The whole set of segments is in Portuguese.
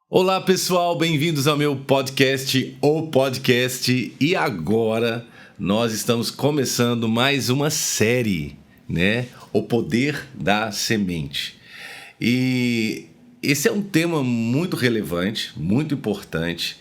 Olá pessoal, bem-vindos ao meu podcast, O Podcast. E agora nós estamos começando mais uma série, né? O Poder da Semente. E esse é um tema muito relevante, muito importante.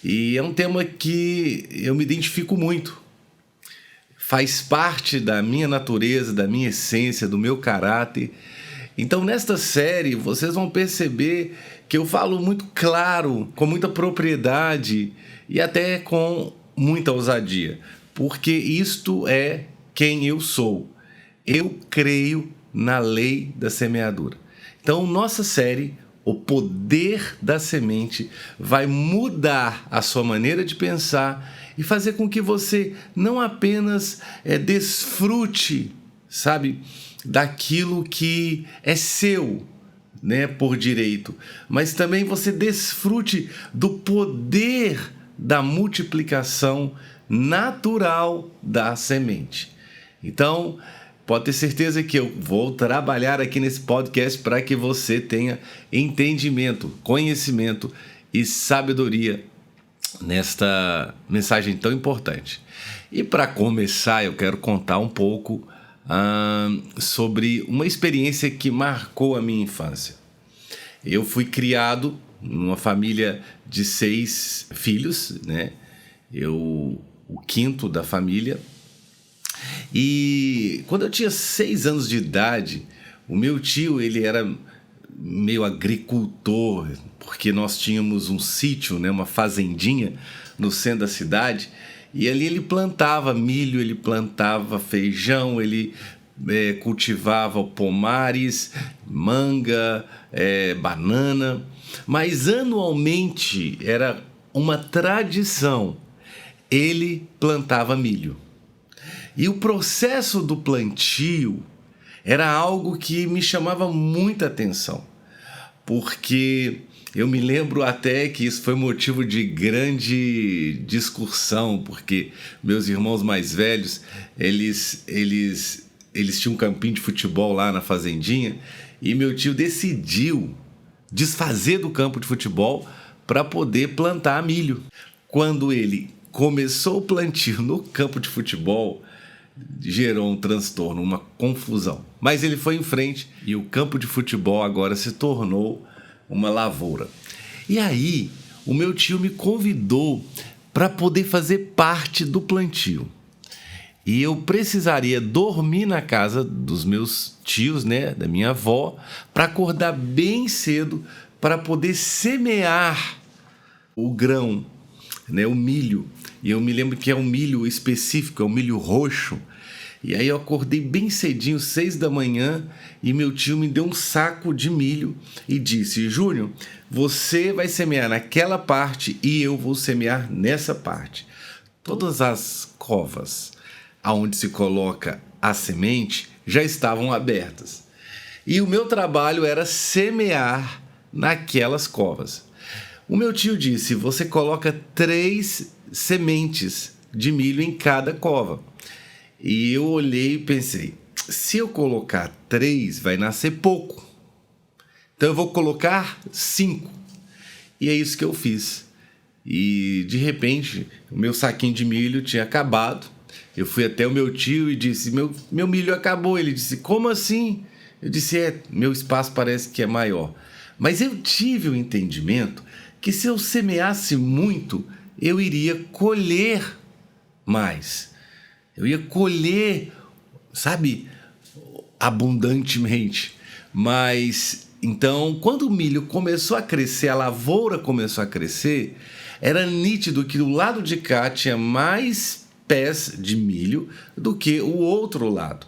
E é um tema que eu me identifico muito. Faz parte da minha natureza, da minha essência, do meu caráter. Então, nesta série, vocês vão perceber que eu falo muito claro, com muita propriedade e até com muita ousadia, porque isto é quem eu sou. Eu creio na lei da semeadura. Então, nossa série, O Poder da Semente, vai mudar a sua maneira de pensar e fazer com que você não apenas desfrute, sabe, daquilo que é seu, né, por direito, mas também você desfrute do poder da multiplicação natural da semente. Então, pode ter certeza que eu vou trabalhar aqui nesse podcast para que você tenha entendimento, conhecimento e sabedoria nesta mensagem tão importante. E para começar, eu quero contar um pouco sobre uma experiência que marcou a minha infância. Eu fui criado numa família de 6 filhos, né? Eu, o quinto da família. E quando eu tinha 6 anos de idade, o meu tio, ele era meio agricultor, porque nós tínhamos um sítio, né? Uma fazendinha no centro da cidade. E ali ele plantava milho, ele plantava feijão, ele cultivava pomares, manga, banana. Mas anualmente era uma tradição, ele plantava milho. E o processo do plantio era algo que me chamava muita atenção, porque eu me lembro até que isso foi motivo de grande discussão, porque meus irmãos mais velhos, eles tinham um campinho de futebol lá na fazendinha, e meu tio decidiu desfazer do campo de futebol para poder plantar milho. Quando ele começou o plantio no campo de futebol, gerou um transtorno, uma confusão. Mas ele foi em frente e o campo de futebol agora se tornou uma lavoura. E aí, o meu tio me convidou para poder fazer parte do plantio. E eu precisaria dormir na casa dos meus tios, né, da minha avó, para acordar bem cedo para poder semear o grão, né, o milho. E eu me lembro que é um milho específico, é um milho roxo. E aí eu acordei bem cedinho, 6 da manhã, e meu tio me deu um saco de milho e disse: Júnior, você vai semear naquela parte e eu vou semear nessa parte. Todas as covas aonde se coloca a semente já estavam abertas. E o meu trabalho era semear naquelas covas. O meu tio disse: você coloca 3 sementes de milho em cada cova. E eu olhei e pensei: se eu colocar 3, vai nascer pouco. Então eu vou colocar 5. E é isso que eu fiz. E de repente, o meu saquinho de milho tinha acabado. Eu fui até o meu tio e disse: meu milho acabou. Ele disse: como assim? Eu disse: meu espaço parece que é maior. Mas eu tive o entendimento que se eu semeasse muito, eu iria colher mais. Eu ia colher, sabe, abundantemente. Mas, então, quando o milho começou a crescer, a lavoura começou a crescer, era nítido que do lado de cá tinha mais pés de milho do que o outro lado.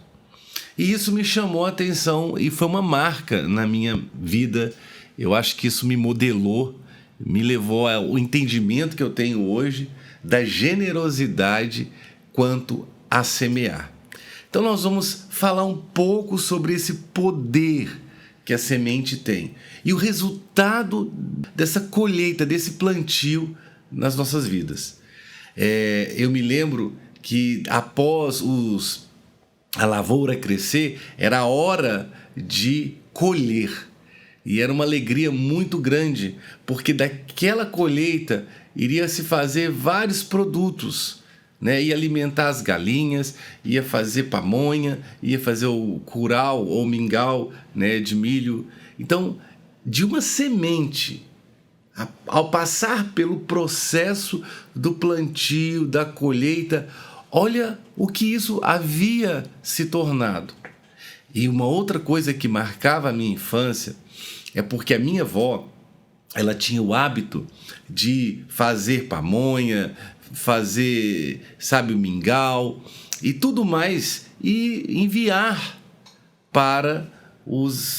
E isso me chamou a atenção e foi uma marca na minha vida. Eu acho que isso me modelou, me levou ao entendimento que eu tenho hoje da generosidade quanto a semear. Então nós vamos falar um pouco sobre esse poder que a semente tem e o resultado dessa colheita, desse plantio nas nossas vidas. Eu me lembro que após a lavoura crescer, era a hora de colher. E era uma alegria muito grande, porque daquela colheita iria se fazer vários produtos, né? Ia alimentar as galinhas, ia fazer pamonha, ia fazer o curau ou mingau, né, de milho. Então, de uma semente, ao passar pelo processo do plantio, da colheita, olha o que isso havia se tornado. E uma outra coisa que marcava a minha infância é porque a minha avó, ela tinha o hábito de fazer pamonha, fazer, sabe, o mingau e tudo mais, e enviar para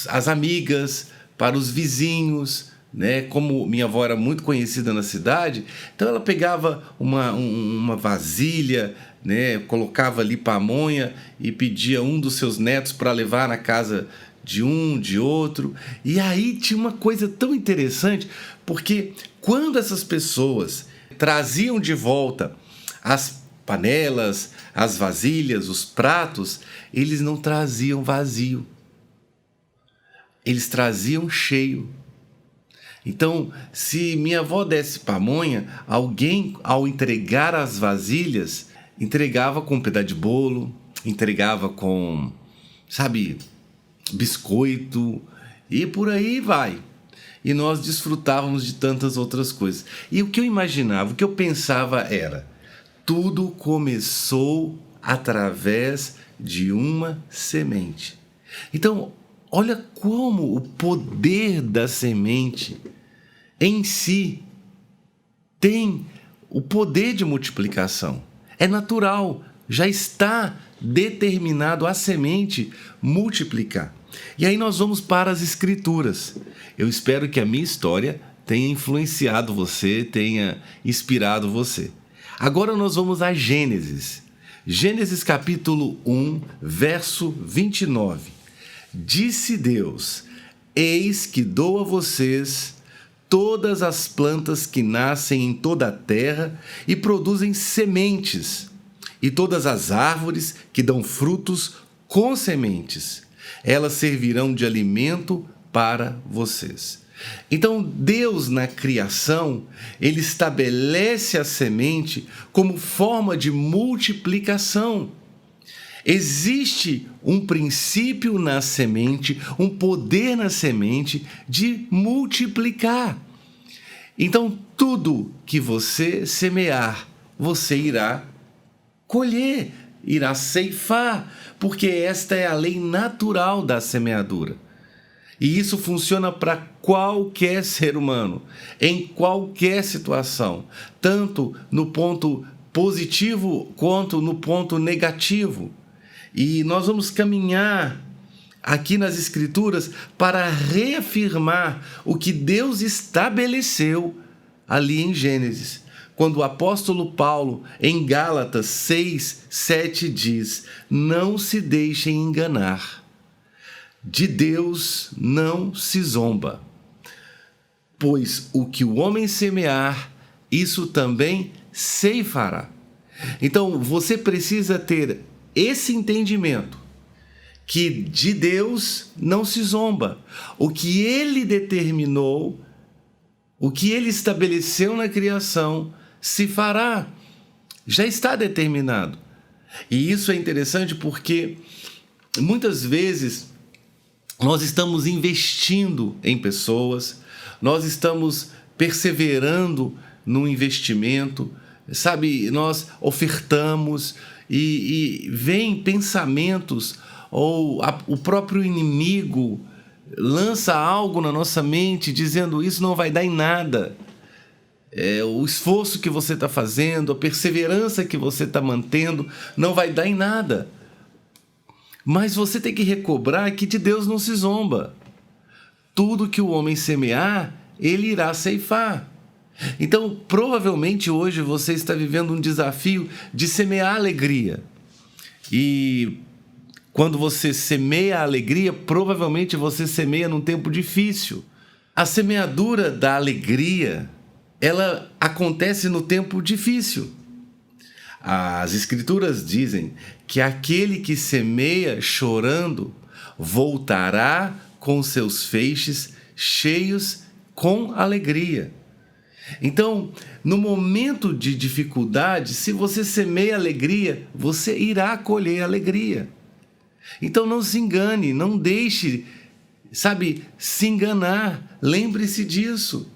as amigas, para os vizinhos, né? Como minha avó era muito conhecida na cidade, então ela pegava uma vasilha, né? Colocava ali pamonha e pedia um dos seus netos para levar na casa de um, de outro. E aí tinha uma coisa tão interessante, porque quando essas pessoas traziam de volta as panelas, as vasilhas, os pratos, eles não traziam vazio. Eles traziam cheio. Então, se minha avó desse pamonha, alguém, ao entregar as vasilhas, entregava com um pedaço de bolo, entregava com, sabe, biscoito, e por aí vai. E nós desfrutávamos de tantas outras coisas. E o que eu imaginava, o que eu pensava era: tudo começou através de uma semente. Então, olha como o poder da semente em si tem o poder de multiplicação. É natural, já está determinado a semente multiplicar. E aí nós vamos para as Escrituras. Eu espero que a minha história tenha influenciado você, tenha inspirado você. Agora nós vamos a Gênesis. Gênesis capítulo 1, verso 29. Disse Deus: eis que dou a vocês todas as plantas que nascem em toda a terra e produzem sementes, e todas as árvores que dão frutos com sementes. Elas servirão de alimento para vocês. Então, Deus, na criação, ele estabelece a semente como forma de multiplicação. Existe um princípio na semente, um poder na semente de multiplicar. Então, tudo que você semear, você irá colher, irá ceifar, porque esta é a lei natural da semeadura. E isso funciona para qualquer ser humano, em qualquer situação, tanto no ponto positivo quanto no ponto negativo. E nós vamos caminhar aqui nas Escrituras para reafirmar o que Deus estabeleceu ali em Gênesis. Quando o apóstolo Paulo, em Gálatas 6, 7, diz: não se deixem enganar, de Deus não se zomba, pois o que o homem semear, isso também ceifará. Então você precisa ter esse entendimento, que de Deus não se zomba. O que ele determinou, o que ele estabeleceu na criação, se fará. Já está determinado. E isso é interessante porque muitas vezes nós estamos investindo em pessoas, nós estamos perseverando no investimento, sabe? Nós ofertamos e vem pensamentos, ou o próprio inimigo lança algo na nossa mente dizendo: isso não vai dar em nada. O esforço que você está fazendo, a perseverança que você está mantendo, não vai dar em nada. Mas você tem que recobrar que de Deus não se zomba. Tudo que o homem semear, ele irá ceifar. Então, provavelmente hoje você está vivendo um desafio de semear alegria. E quando você semeia a alegria, provavelmente você semeia num tempo difícil. A semeadura da alegria, ela acontece no tempo difícil. As Escrituras dizem que aquele que semeia chorando voltará com seus feixes cheios com alegria. Então, no momento de dificuldade, se você semeia alegria, você irá colher alegria. Então não se engane, não deixe, se enganar. Lembre-se disso.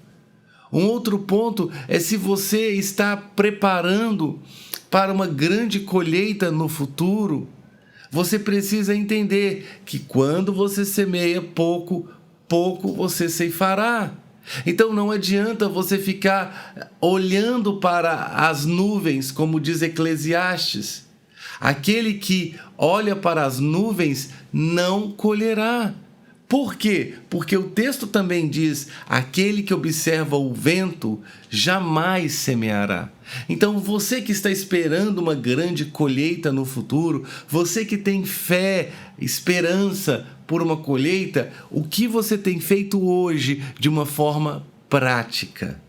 Um outro ponto é se você está preparando para uma grande colheita no futuro, você precisa entender que quando você semeia pouco, pouco você ceifará. Então não adianta você ficar olhando para as nuvens, como diz Eclesiastes. Aquele que olha para as nuvens não colherá. Por quê? Porque o texto também diz: aquele que observa o vento jamais semeará. Então você que está esperando uma grande colheita no futuro, você que tem fé, esperança por uma colheita, o que você tem feito hoje de uma forma prática?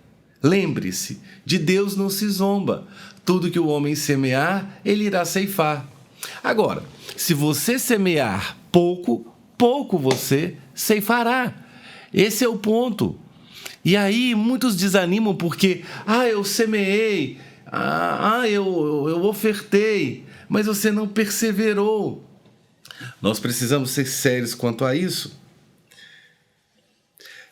Lembre-se, de Deus não se zomba. Tudo que o homem semear, ele irá ceifar. Agora, se você semear pouco, pouco você ceifará. Esse é o ponto. E aí muitos desanimam porque, eu semeei, eu ofertei, mas você não perseverou. Nós precisamos ser sérios quanto a isso.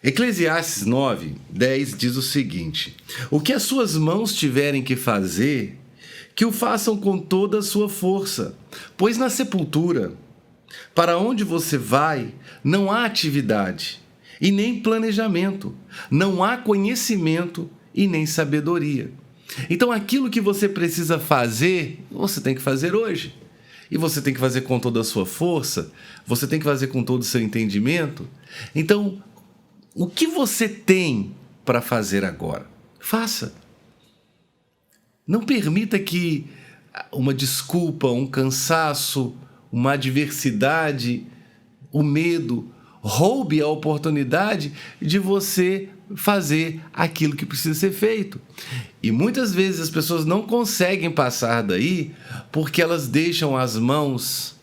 Eclesiastes 9:10 diz o seguinte: o que as suas mãos tiverem que fazer, que o façam com toda a sua força, pois na sepultura, para onde você vai, não há atividade e nem planejamento, não há conhecimento e nem sabedoria. Então aquilo que você precisa fazer, você tem que fazer hoje. E você tem que fazer com toda a sua força, você tem que fazer com todo o seu entendimento. Então, o que você tem para fazer agora? Faça. Não permita que uma desculpa, um cansaço, uma adversidade, o medo, roube a oportunidade de você fazer aquilo que precisa ser feito. E muitas vezes as pessoas não conseguem passar daí porque elas deixam as mãos,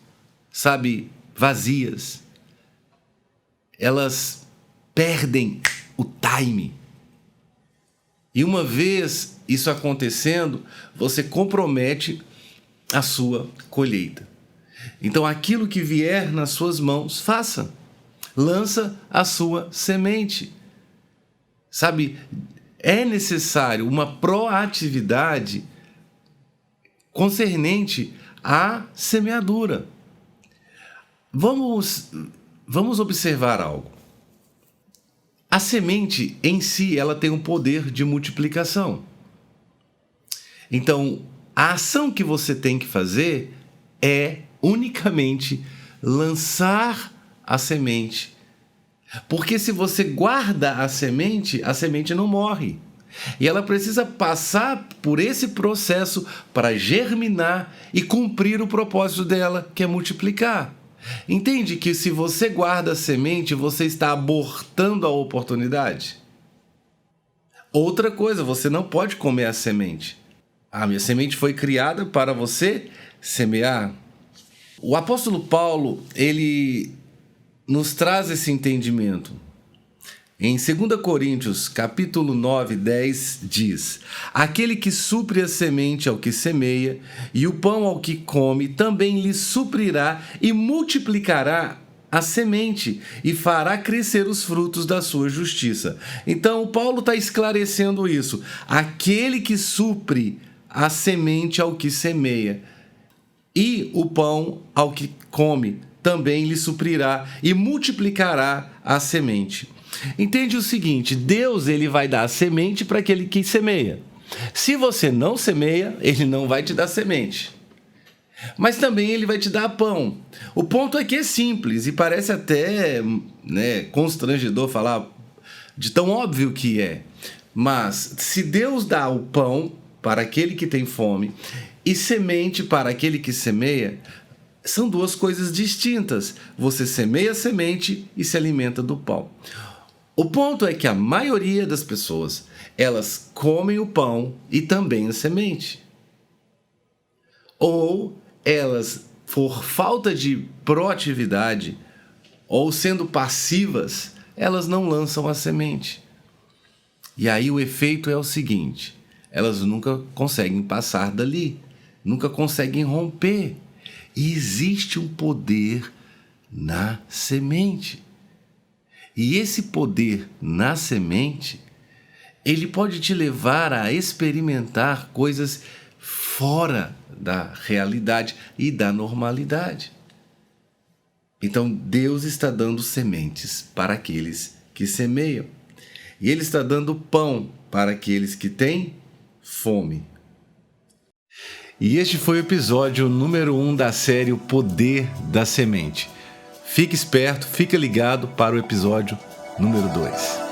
vazias. Elas perdem o time. E uma vez isso acontecendo, você compromete a sua colheita. Então aquilo que vier nas suas mãos, faça. Lança a sua semente. É necessário uma proatividade concernente à semeadura. Vamos observar algo. A semente em si, ela tem um poder de multiplicação. Então, a ação que você tem que fazer é unicamente lançar a semente. Porque se você guarda a semente não morre. E ela precisa passar por esse processo para germinar e cumprir o propósito dela, que é multiplicar. Entende que se você guarda a semente, você está abortando a oportunidade? Outra coisa, você não pode comer a semente. A minha semente foi criada para você semear. O apóstolo Paulo, ele nos traz esse entendimento. Em 2 Coríntios, capítulo 9:10, diz: aquele que supre a semente ao que semeia, e o pão ao que come, também lhe suprirá e multiplicará a semente, e fará crescer os frutos da sua justiça. Então, Paulo está esclarecendo isso. Aquele que supre a semente ao que semeia, e o pão ao que come, também lhe suprirá e multiplicará a semente. Entende o seguinte: Deus, ele vai dar a semente para aquele que semeia. Se você não semeia, ele não vai te dar semente. Mas também ele vai te dar pão. O ponto aqui é simples e parece até constrangedor falar de tão óbvio que é. Mas se Deus dá o pão para aquele que tem fome e semente para aquele que semeia, são duas coisas distintas. Você semeia a semente e se alimenta do pão. O ponto é que a maioria das pessoas, elas comem o pão e também a semente. Ou elas, por falta de proatividade, ou sendo passivas, elas não lançam a semente. E aí o efeito é o seguinte: elas nunca conseguem passar dali, nunca conseguem romper. E existe um poder na semente. E esse poder na semente, ele pode te levar a experimentar coisas fora da realidade e da normalidade. Então Deus está dando sementes para aqueles que semeiam. E Ele está dando pão para aqueles que têm fome. E este foi o episódio número 1 da série O Poder da Semente. Fique esperto, fique ligado para o episódio número 2.